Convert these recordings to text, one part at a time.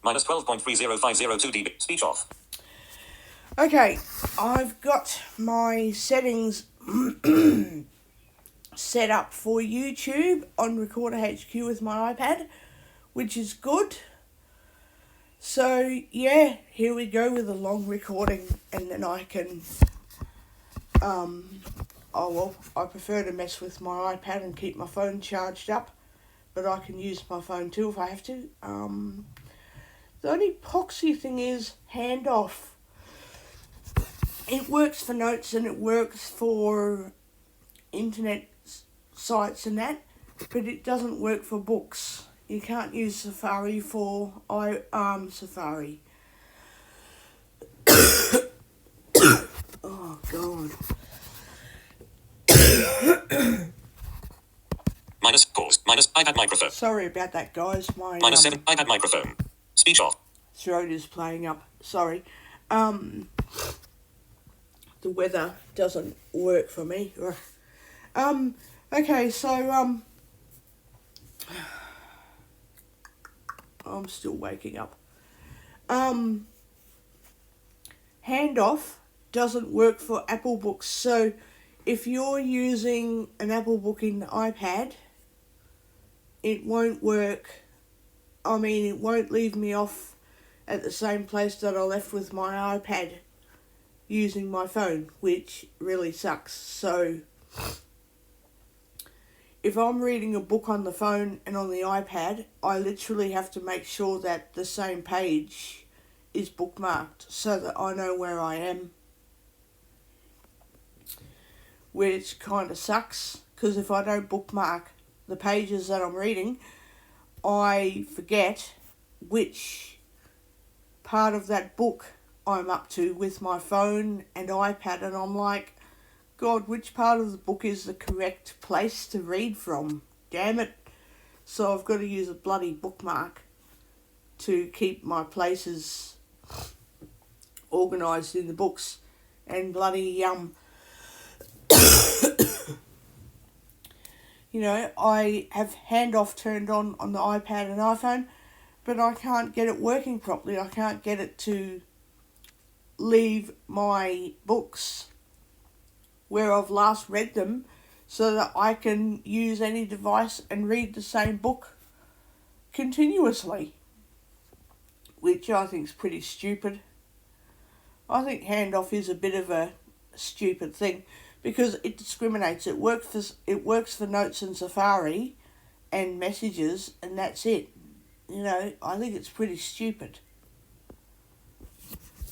Minus 12.30502 dB. Speech off. Okay, I've got my settings set up for YouTube on Recorder HQ with my iPad, which is good. So yeah, here we go with a long recording, and then I can I prefer to mess with my iPad and keep my phone charged up, but I can use my phone too if I have to. The only poxy thing is handoff. It works for notes and it works for internet sites and that, but it doesn't work for books. You can't use Safari for Safari. Oh God. Minus pause. Minus iPad microphone. Sorry about that, guys. My Minus 7 iPad microphone. Speech off. throat is playing up. Sorry. The weather doesn't work for me. Okay, so I'm still waking up. Handoff doesn't work for Apple Books. So if you're using an Apple Book in the iPad, it won't work. I mean, it won't leave me off at the same place that I left with my iPad using my phone, which really sucks. So if I'm reading a book on the phone and on the iPad, I literally have to make sure that the same page is bookmarked so that I know where I am, which kind of sucks, because if I don't bookmark the pages that I'm reading, I forget which part of that book I'm up to with my phone and iPad, and I'm like, God, which part of the book is the correct place to read from? Damn it. So I've got to use a bloody bookmark to keep my places organised in the books. And bloody, you know, I have handoff turned on the iPad and iPhone, but I can't get it working properly. I can't get it to leave my books where I've last read them so that I can use any device and read the same book continuously, which I think is pretty stupid. I think handoff is a bit of a stupid thing because it discriminates. It works for notes in Safari and messages, and that's it. You know, I think it's pretty stupid.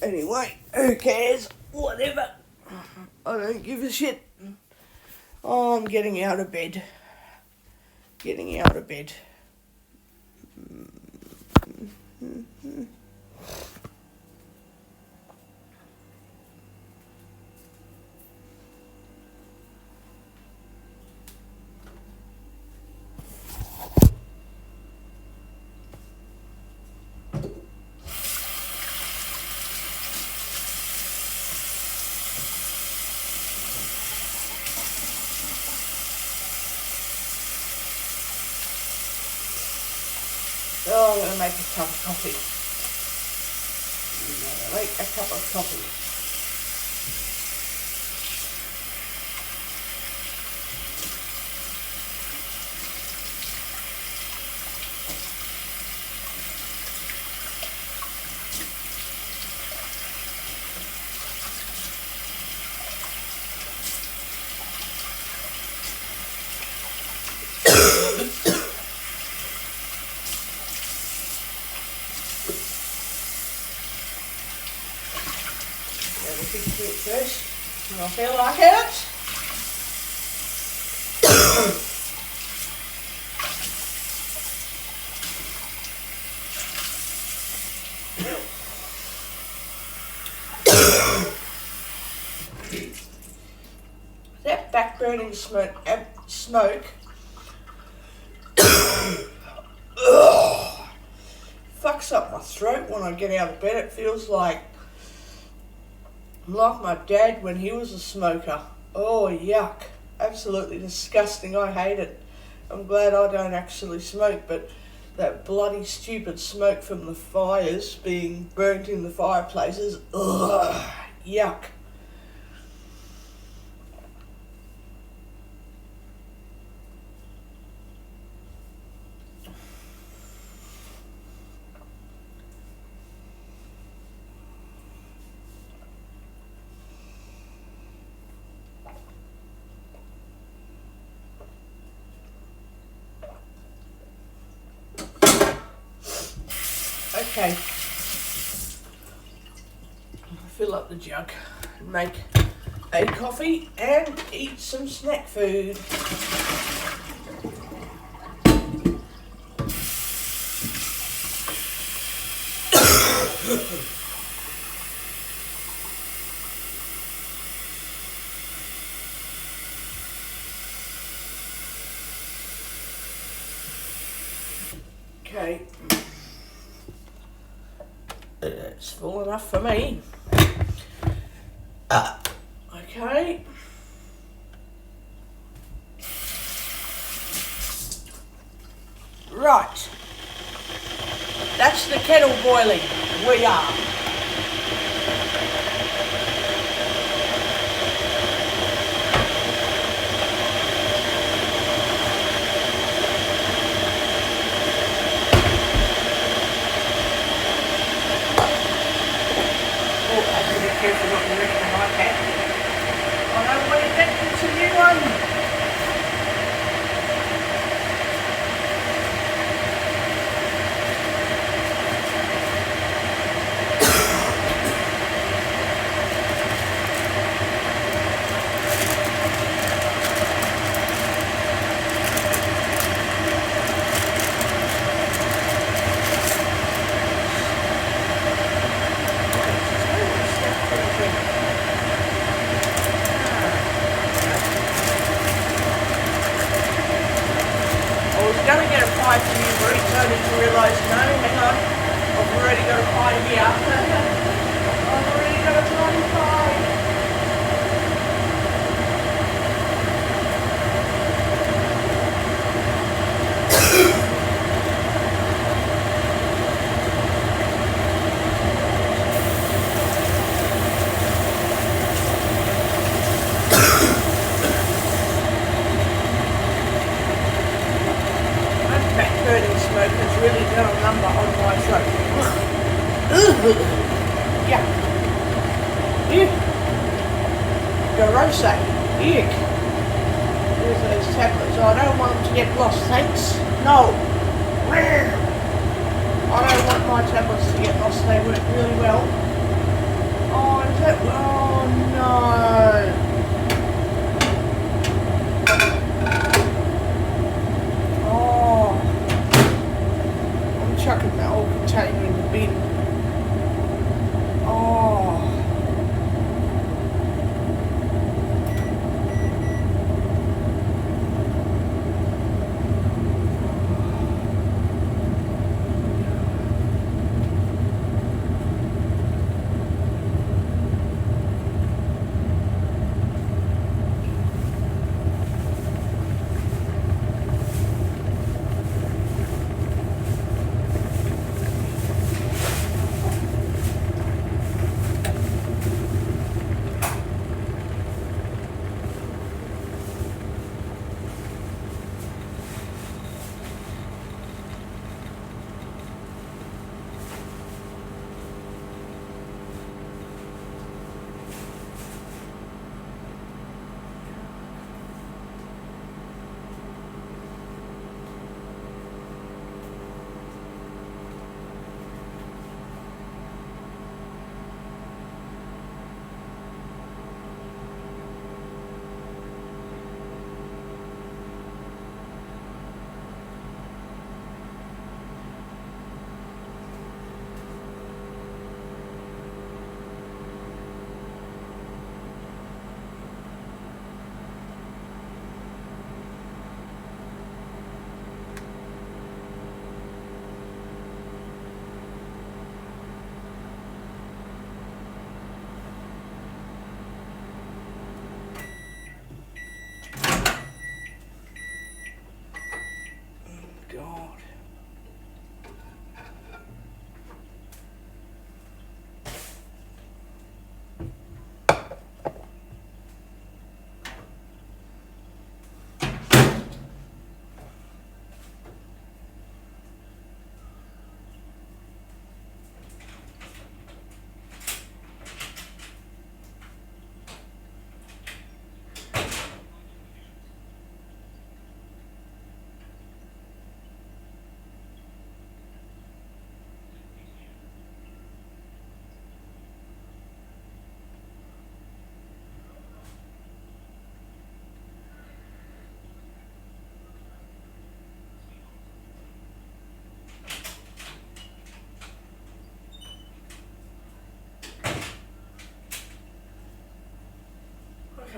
Anyway, who cares? Whatever. I don't give a shit. Oh, I'm getting out of bed. Oh, I'm going to make a cup of coffee. First, I feel like it. That back burning smoke fucks up my throat when I get out of bed. It feels like my dad when he was a smoker. Oh, yuck. Absolutely disgusting. I hate it. I'm glad I don't actually smoke, but that bloody stupid smoke from the fires being burnt in the fireplaces. Ugh, yuck. Okay, fill up the jug and make a coffee and eat some snack food. Okay. It's full enough for me. Okay. Right. That's the kettle boiling. We are. Careful not to wreck the iPad. I don't want to get into a new one. Going to get a pie from you, Bruce, only to realise, no, hang on, I've already got a pie here. I've already got a bloody pie. Burning smoke has really done a number on my throat. Yeah. Gross. Eek. Here's those tablets. I don't want them to get lost, thanks. No. I don't want my tablets to get lost. They work really well. Oh, is that... Oh, no. Chucking that whole container in the bin. Oh.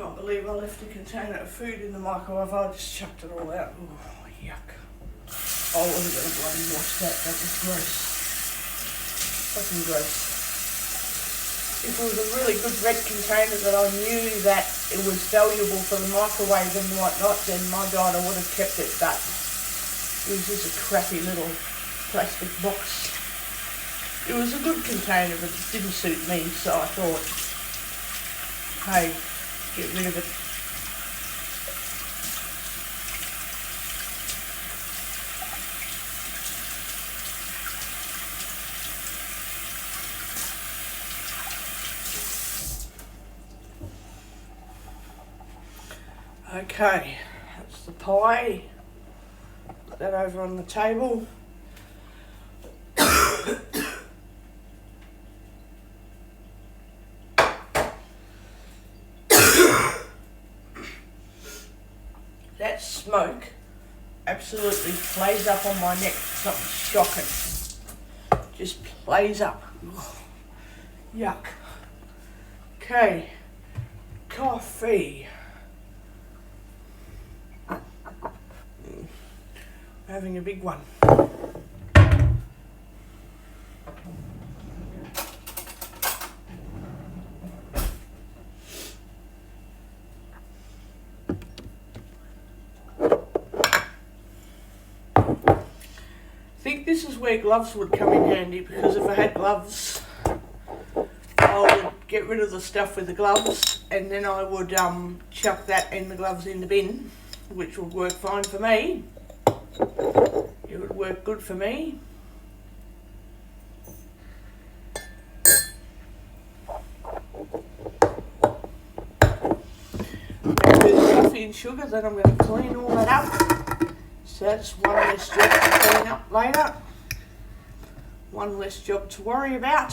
can't believe I left a container of food in the microwave. I just chucked it all out. Oh, yuck. I wasn't going to bloody wash that. That was gross. Fucking gross. If it was a really good red container that I knew that it was valuable for the microwave and whatnot, then my God, I would have kept it. But it was just a crappy little plastic box. It was a good container, but it didn't suit me, so I thought, hey, get rid of it. Okay, that's the pie. Put that over on the table. That smoke absolutely plays up on my neck. Something shocking. Just plays up. Ugh. Yuck. Okay, coffee. Having a big one. I think this is where gloves would come in handy, because if I had gloves, I would get rid of the stuff with the gloves and then I would chuck that and the gloves in the bin, which would work fine for me. It would work good for me. Coffee and sugar, then I'm going to clean all that up. So that's one less job to clean up later. One less job to worry about.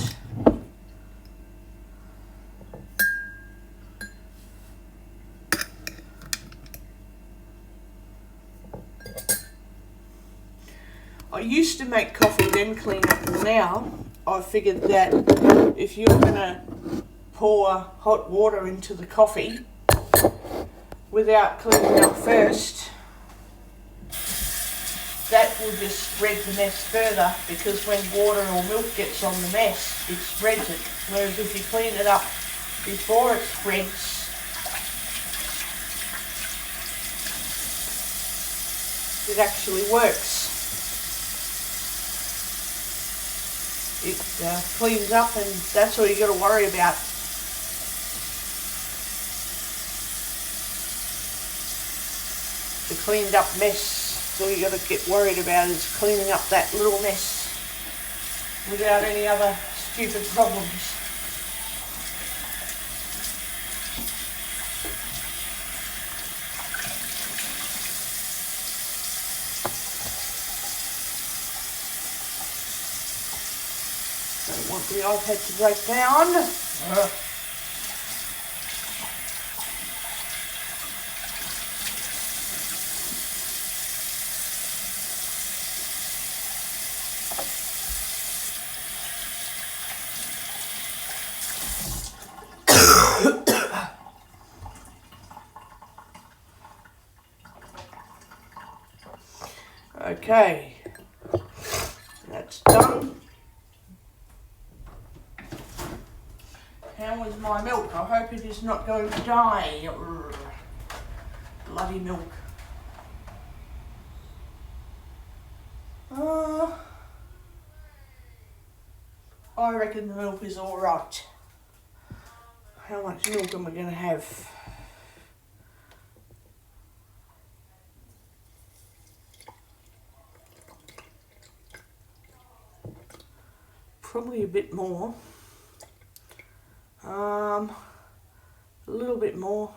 I used to make coffee then clean up. Now I figured that if you're going to pour hot water into the coffee without cleaning up first, that will just spread the mess further, because when water or milk gets on the mess, it spreads it. Whereas if you clean it up before it spreads, it actually works. It cleans up, and that's all you got to worry about. The cleaned up mess. All you got to get worried about is cleaning up that little mess without any other stupid problems. Don't want the iPad to break down. Okay, that's done. How is my milk? I hope it is not going to die. Urgh. Bloody milk. I reckon the milk is alright. How much milk am I going to have? Probably a bit more. A little bit more.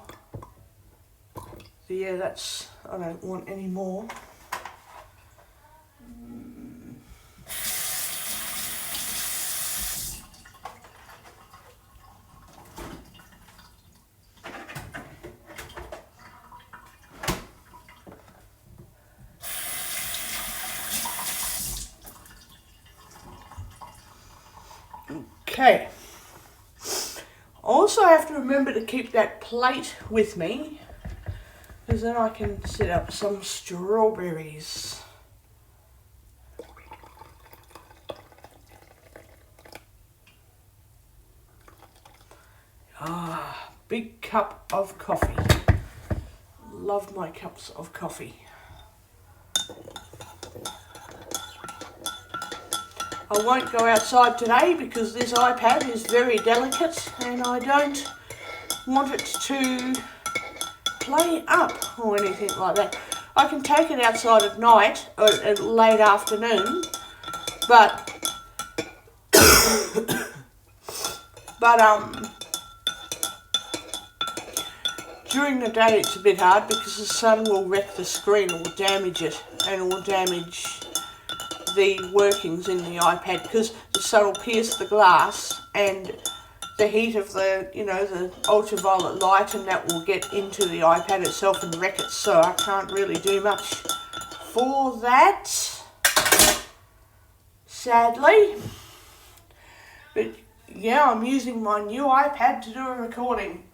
Yeah, that's, I don't want any more. Okay, Also have to remember to keep that plate with me, because then I can set up some strawberries. Ah, big cup of coffee. Love my cups of coffee. I won't go outside today because this iPad is very delicate and I don't want it to play up or anything like that. I can take it outside at night or at late afternoon, but during the day it's a bit hard because the sun will wreck the screen or damage it, and it will damage the workings in the iPad because the sun will pierce the glass and the heat of the, the ultraviolet light, and that will get into the iPad itself and wreck it. So I can't really do much for that, sadly. But yeah, I'm using my new iPad to do a recording.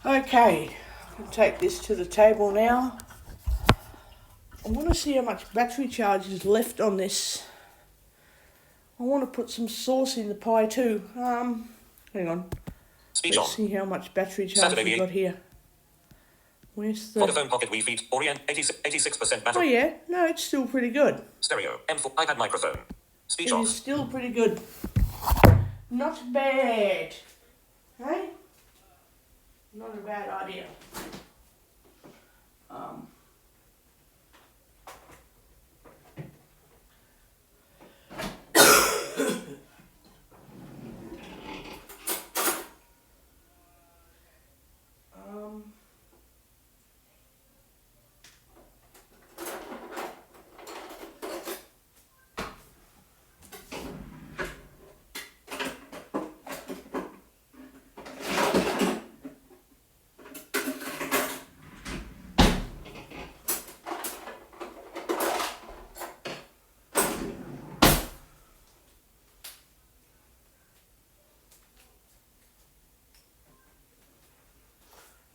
Okay, I'll take this to the table now. I want to see how much battery charge is left on this. I want to put some sauce in the pie too. Hang on. Speech Let's on. see how much battery charge Saturday we've the got here. Where's the... Vodafone Pocket Wii Feet Orient 86% Oh battery. yeah, no, it's still pretty good. Stereo M4 iPad microphone. Speech It is off. still pretty good. Not bad. Hey? Not a bad idea.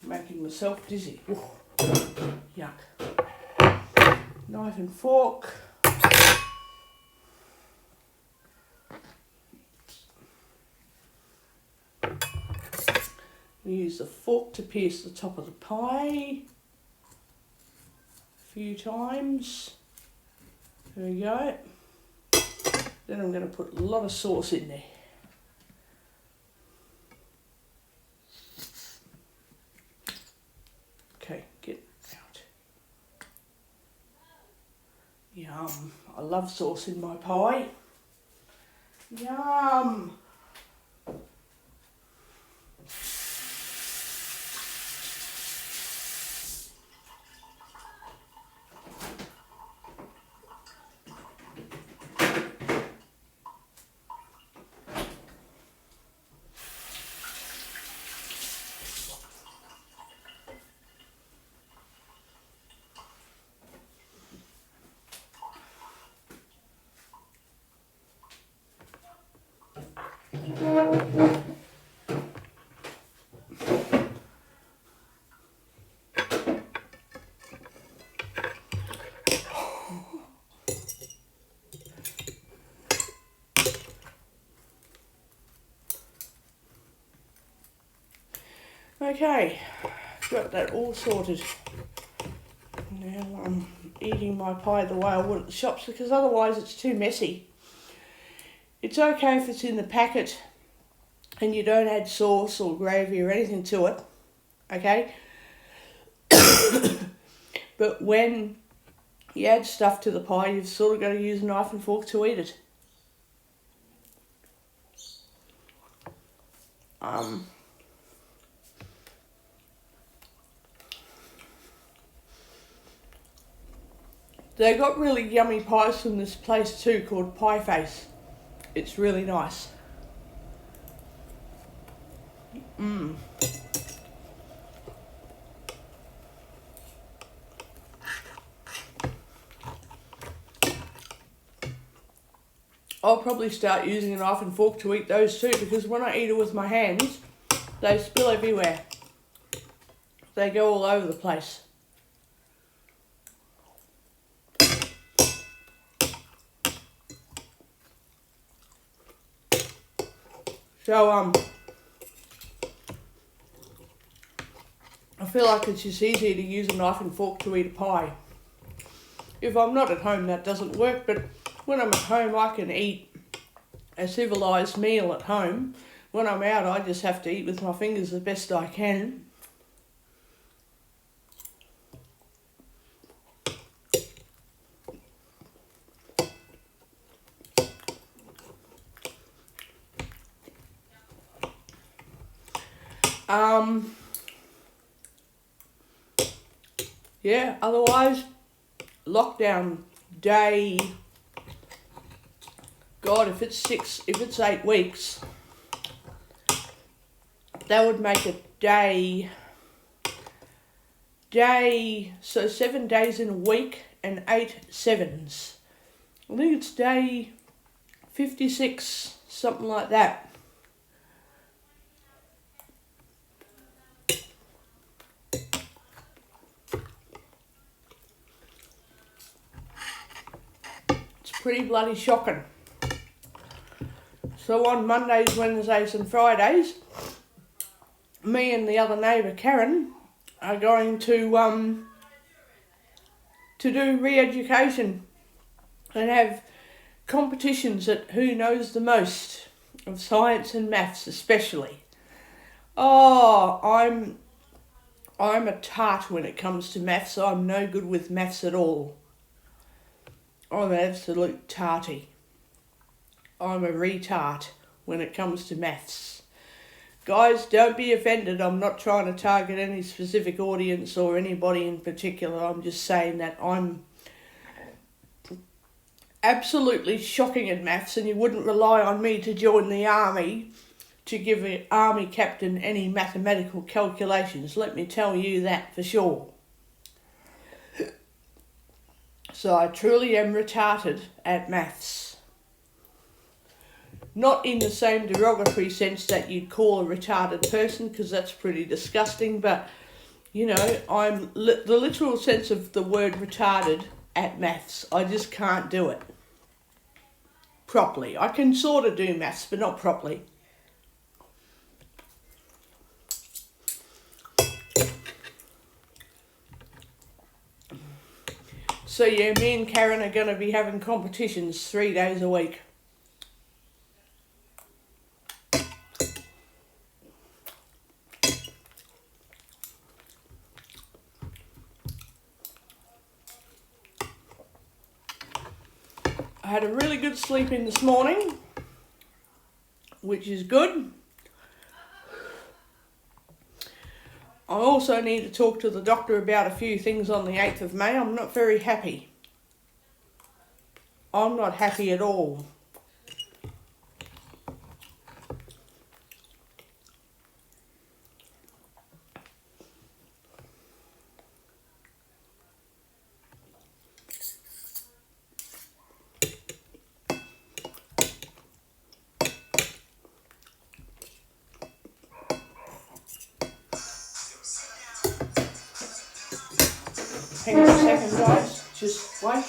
Making myself dizzy. Ooh, yuck. Knife and fork. Use the fork to pierce the top of the pie a few times. There we go. Then I'm going to put a lot of sauce in there. Okay, get out. Yum. I love sauce in my pie. Yum. Okay, got that all sorted. Now I'm eating my pie the way I would at the shops because otherwise it's too messy. It's okay if it's in the packet and you don't add sauce or gravy or anything to it, okay? But when you add stuff to the pie, you've sort of got to use a knife and fork to eat it. They got really yummy pies from this place too called Pie Face. It's really nice. I'll probably start using a knife and fork to eat those too, because when I eat it with my hands, they spill everywhere. They go all over the place. So, I feel like it's just easier to use a knife and fork to eat a pie. If I'm not at home, that doesn't work, but when I'm at home, I can eat a civilised meal at home. When I'm out, I just have to eat with my fingers the best I can. Yeah, otherwise, lockdown day, God, if it's 8 weeks, that would make it so 7 days in a week and 8 sevens. I think it's day 56, something like that. Pretty bloody shocking. So on Mondays, Wednesdays and Fridays, me and the other neighbour Karen are going to do re-education and have competitions at who knows the most of science and maths especially. Oh, I'm a tart when it comes to maths. I'm no good with maths at all. I'm an absolute tarty. I'm a retard when it comes to maths. Guys, don't be offended. I'm not trying to target any specific audience or anybody in particular. I'm just saying that I'm absolutely shocking at maths, and you wouldn't rely on me to join the army to give an army captain any mathematical calculations. Let me tell you that for sure. So I truly am retarded at maths. Not in the same derogatory sense that you'd call a retarded person, because that's pretty disgusting, but, you know, I'm the literal sense of the word retarded at maths. I just can't do it properly. I can sort of do maths, but not properly. So yeah, me and Karen are going to be having competitions 3 days a week. I had a really good sleep in this morning, which is good. I also need to talk to the doctor about a few things on the 8th of May. I'm not very happy. I'm not happy at all. Hang on a second, guys. Just wait.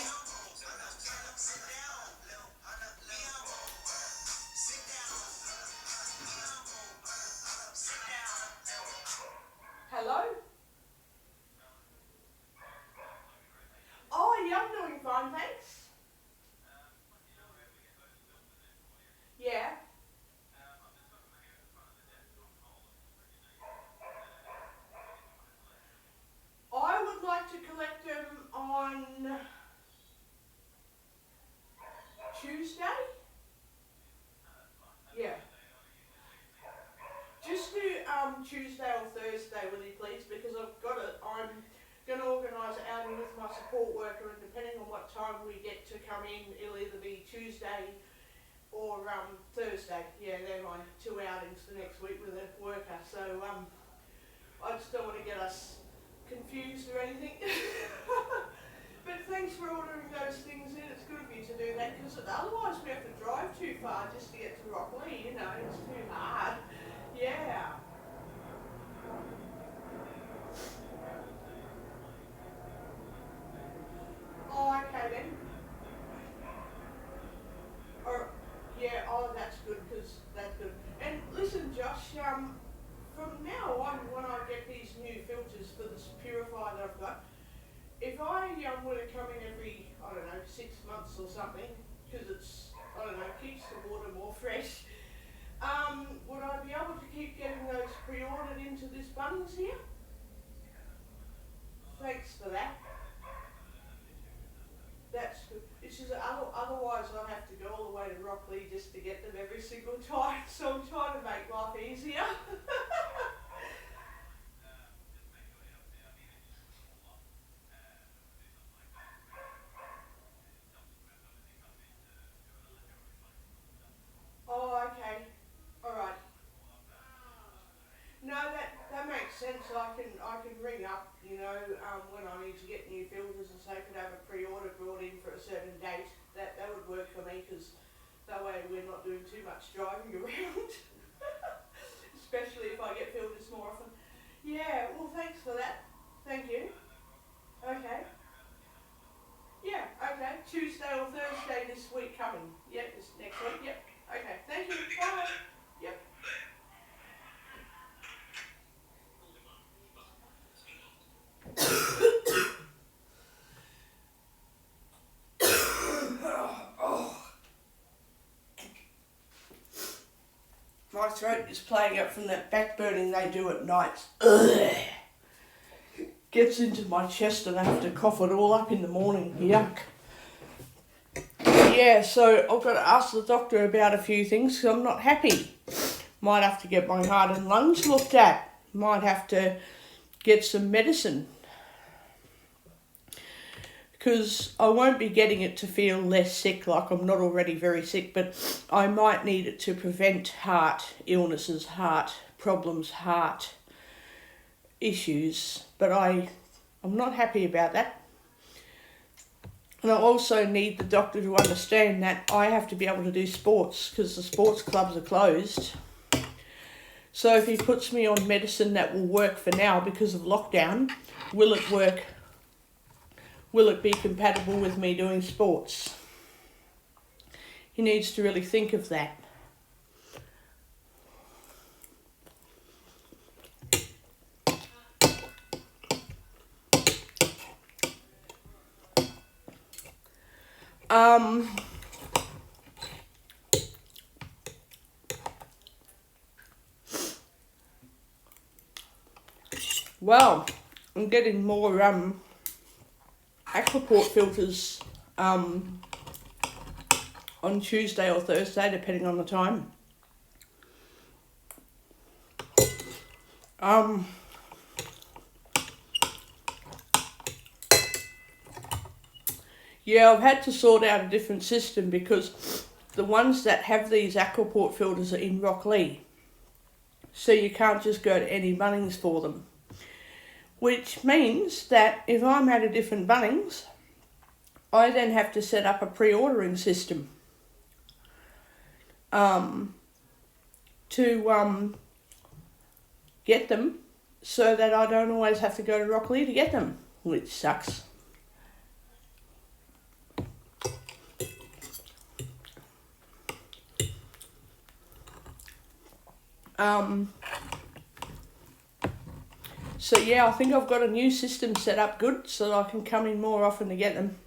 Hello? Oh, yeah, I'm doing fine, thanks. Yeah. I would like to collect them on Tuesday. Yeah. Just do Tuesday or Thursday, will you please? Because I'm gonna organise an outing with my support worker, and depending on what what time we get to come in. It'll either be Tuesday or Thursday. Yeah, they're my 2 outings for next week with a worker. So I just don't want to get us confused or anything. But thanks for ordering those things in. It's good of you to do that, because otherwise we have to drive too far just to get to Rockley. You know, it's too hard. Yeah. Oh, okay then. Or yeah. Oh, that's good, because that's good. And listen, Josh. From now on, when I get these new filters for this purifier that I've got, if I were to come in every, I don't know, 6 months or something, because it's, I don't know, keeps the water more fresh, would I be able to keep getting those pre-ordered into this Bunnings here? Thanks for that. That's good. It's just otherwise I'd have to go all the way to Rockley just to get them every single time, so I'm trying to make life easier. Oh, okay. All right. No, that makes sense. I can ring up, when I need to get new filters and say could have a pre-order brought in for a certain date. That would work for me, because that way we're not doing too much driving around. Especially if I get filters more often. Yeah. Well, thanks for that. Thank you. Okay. Yeah. Okay. Tuesday or Thursday this week coming. Yep. This next week. Yep. Okay. Thank you. Bye. Yep. My throat is playing up from that back burning they do at night. Ugh. Gets into my chest and I have to cough it all up in the morning. Yuck. Yeah, so I've got to ask the doctor about a few things because I'm not happy. Might have to get my heart and lungs looked at. Might have to get some medicine. Because I won't be getting it to feel less sick, like I'm not already very sick, but I might need it to prevent heart illnesses, heart problems, heart issues. But I'm not happy about that. And I also need the doctor to understand that I have to be able to do sports because the sports clubs are closed. So if he puts me on medicine that will work for now because of lockdown, will it work? Will it be compatible with me doing sports? He needs to really think of that. Well, I'm getting more Aquaport filters on Tuesday or Thursday, depending on the time. Yeah, I've had to sort out a different system because the ones that have these Aquaport filters are in Rockley. So you can't just go to any Bunnings for them. Which means that if I'm at a different Bunnings, I then have to set up a pre-ordering system to get them so that I don't always have to go to Rockley to get them, which sucks. So yeah, I think I've got a new system set up good so that I can come in more often to get them.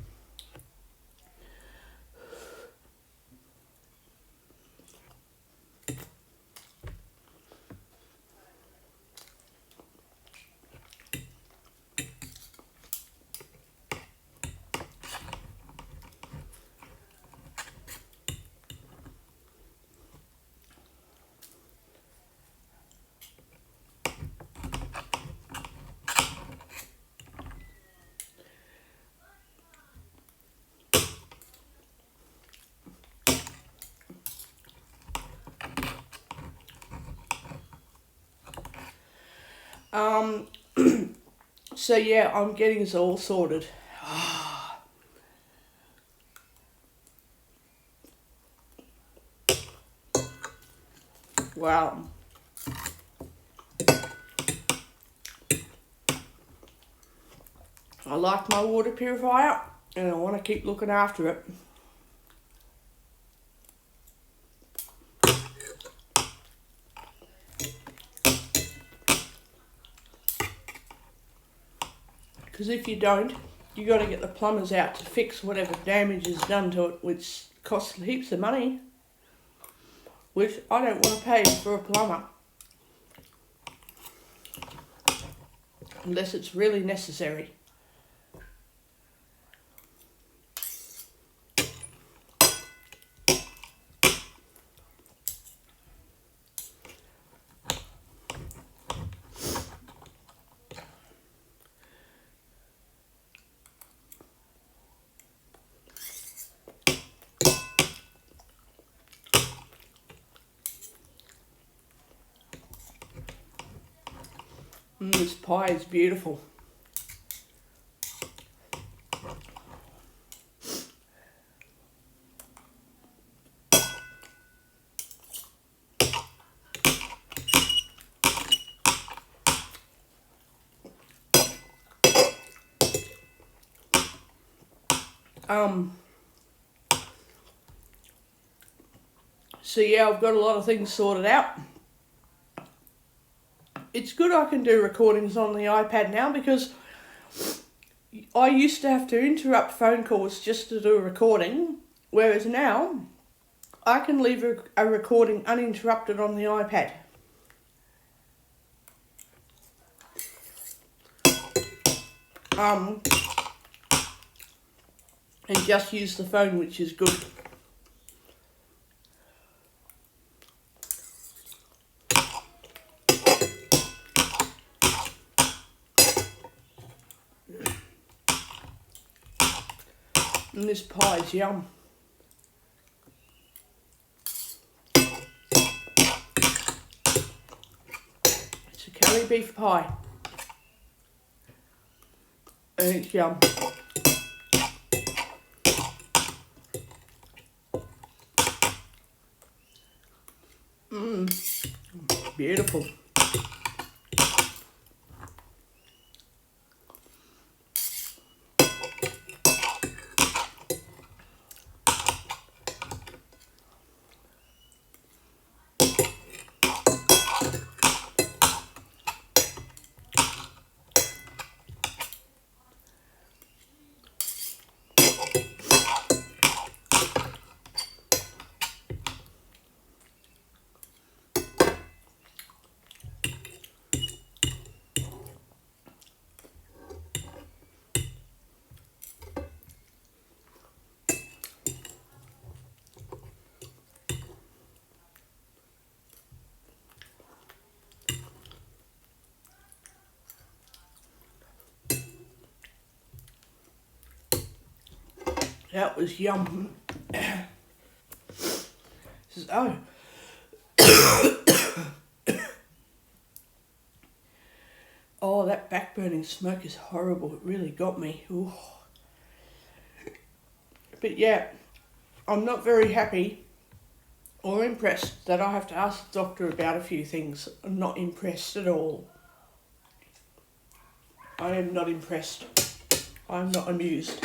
Um, so yeah, I'm getting us all sorted. Wow. I like my water purifier and I want to keep looking after it. Because if you don't, you got to get the plumbers out to fix whatever damage is done to it, which costs heaps of money, which I don't want to pay for a plumber unless it's really necessary. This pie is beautiful. So yeah, I've got a lot of things sorted out. It's good I can do recordings on the iPad now because I used to have to interrupt phone calls just to do a recording, whereas now I can leave a recording uninterrupted on the iPad. And just use the phone, which is good. And this pie's yum. It's a curry beef pie. And it's yum. Beautiful. That was yum. Oh. Oh, that back burning smoke is horrible. It really got me. Ooh. But yeah, I'm not very happy or impressed that I have to ask the doctor about a few things. I'm not impressed at all. I am not impressed. I'm not amused.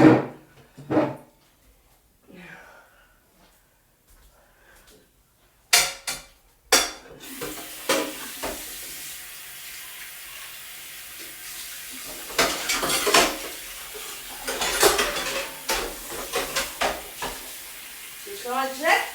Besides that,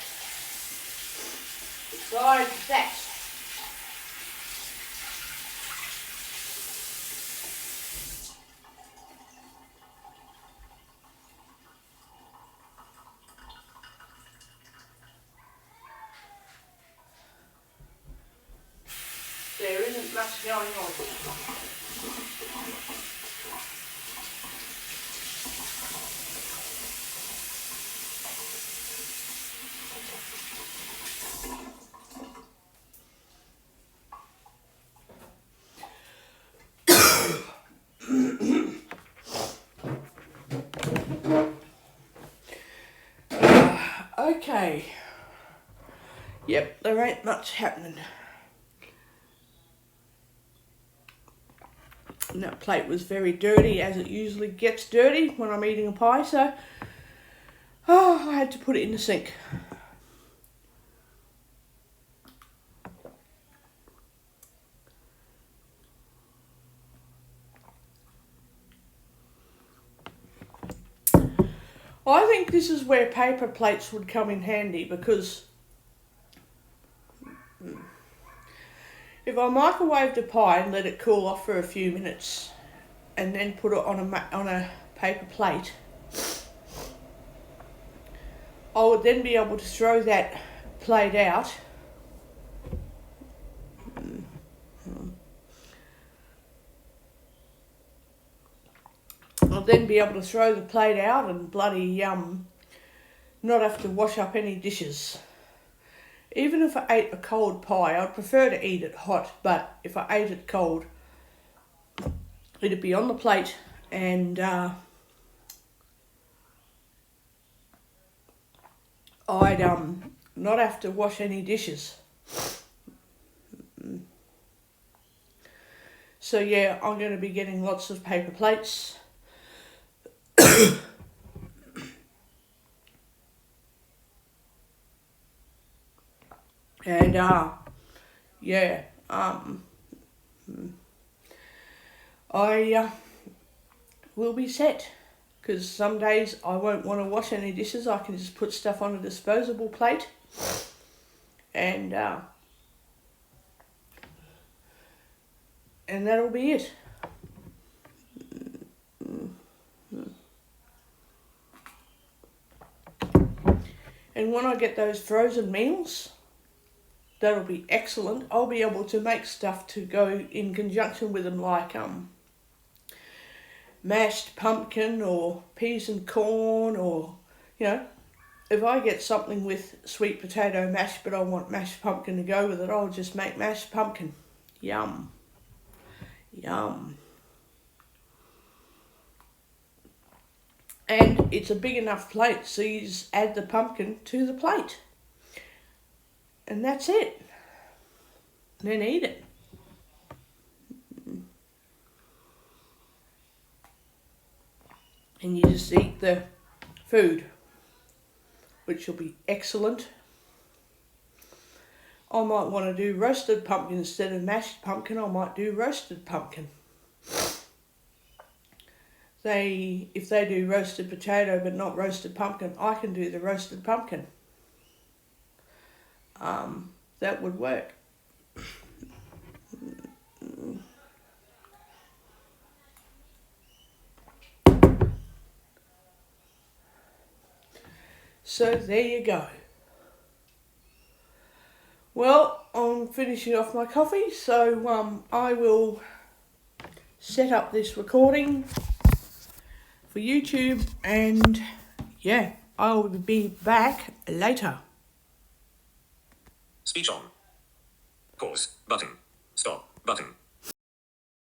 there isn't much going on. Okay. Yep, there ain't much happening. And that plate was very dirty, as it usually gets dirty when I'm eating a pie, so I had to put it in the sink. I think this is where paper plates would come in handy, because if I microwaved a pie and let it cool off for a few minutes and then put it on a paper plate, I would then be able to throw that plate out I'll then be able to throw the plate out and bloody not have to wash up any dishes. Even if I ate a cold pie, I'd prefer to eat it hot, but if I ate it cold, it'd be on the plate and I'd not have to wash any dishes. So yeah, I'm going to be getting lots of paper plates. And yeah, I will be set, because some days I won't want to wash any dishes. I can just put stuff on a disposable plate and that'll be it. And when I get those frozen meals, that'll be excellent. I'll be able to make stuff to go in conjunction with them, like mashed pumpkin or peas and corn, or, you know, if I get something with sweet potato mash but I want mashed pumpkin to go with it, I'll just make mashed pumpkin. Yum. Yum. And it's a big enough plate, so you just add the pumpkin to the plate. And that's it. And then eat it. And you just eat the food, which will be excellent. I might want to do roasted pumpkin instead of mashed pumpkin. I might do roasted pumpkin. If they do roasted potato but not roasted pumpkin, I can do the roasted pumpkin. That would work. So there you go. Well, I'm finishing off my coffee, so I will set up this recording for YouTube, and yeah, I'll be back later. Speech on. Pause. Button. Stop. Button.